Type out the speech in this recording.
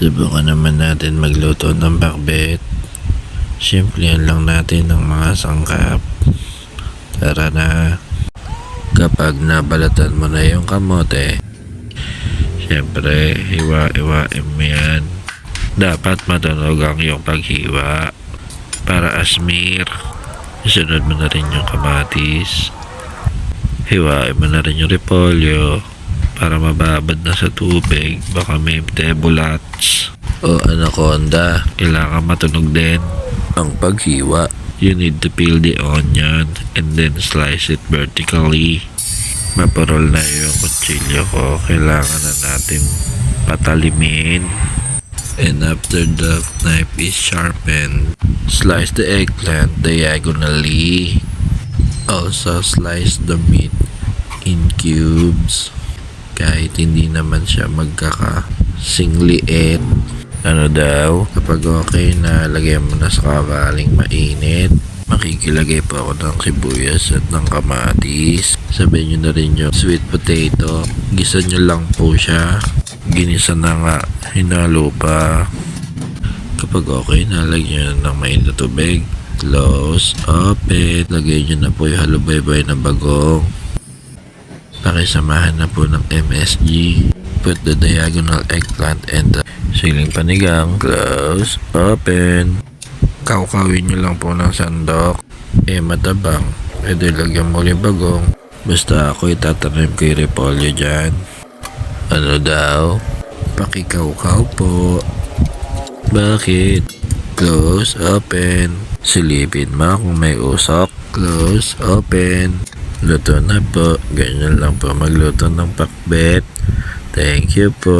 Subukan naman natin magluto ng pakbet. Simplihan lang natin ang mga sangkap. Tara na. Kapag nabalatan mo na yung kamote, syempre, hiwa-hiwain mo yan. Dapat matunog ang iyong paghiwa para asmir. Isunod mo na rin yung kamatis. Hiwain mo na rin yung repolyo para mababad na sa tubig. Baka may tebulats o anaconda. Kailangan matunog din ang paghiwa. You need to peel the onion and then slice it vertically. Maparol na yung kutsilyo ko. Kailangan na natin patalimin. And after the knife is sharpened, slice the eggplant diagonally. Also slice the meat in cubes. Kahit hindi naman siya magkakasing-liit. Ano daw? Kapag okay na, lagyan mo na sa kavaling mainit. Makikilagay po ako ng sibuyas at ng kamatis. Sabihin nyo na rin yung sweet potato. Gisa nyo lang po siya. Ginisa na nga. Hinalo pa. Kapag okay na, lagyan nyo ng mainit na tubig. Close, open. Lagay nyo na po yung halubaybay na bagong. Pakisamahan na po ng MSG. Put the diagonal eggplant and the siling panigang. Close, open. Kaukawin nyo lang po ng sandok. Matabang. Pwede lagyan mo rin bagong. Basta ako itatanim ko yung repolyo dyan. Ano daw? Pakikaukaw po. Bakit? Close, open. Silipin mo kung may usok. Close, open. Luto na po. Ganyan lang po magluto ng pakbet. Thank you po.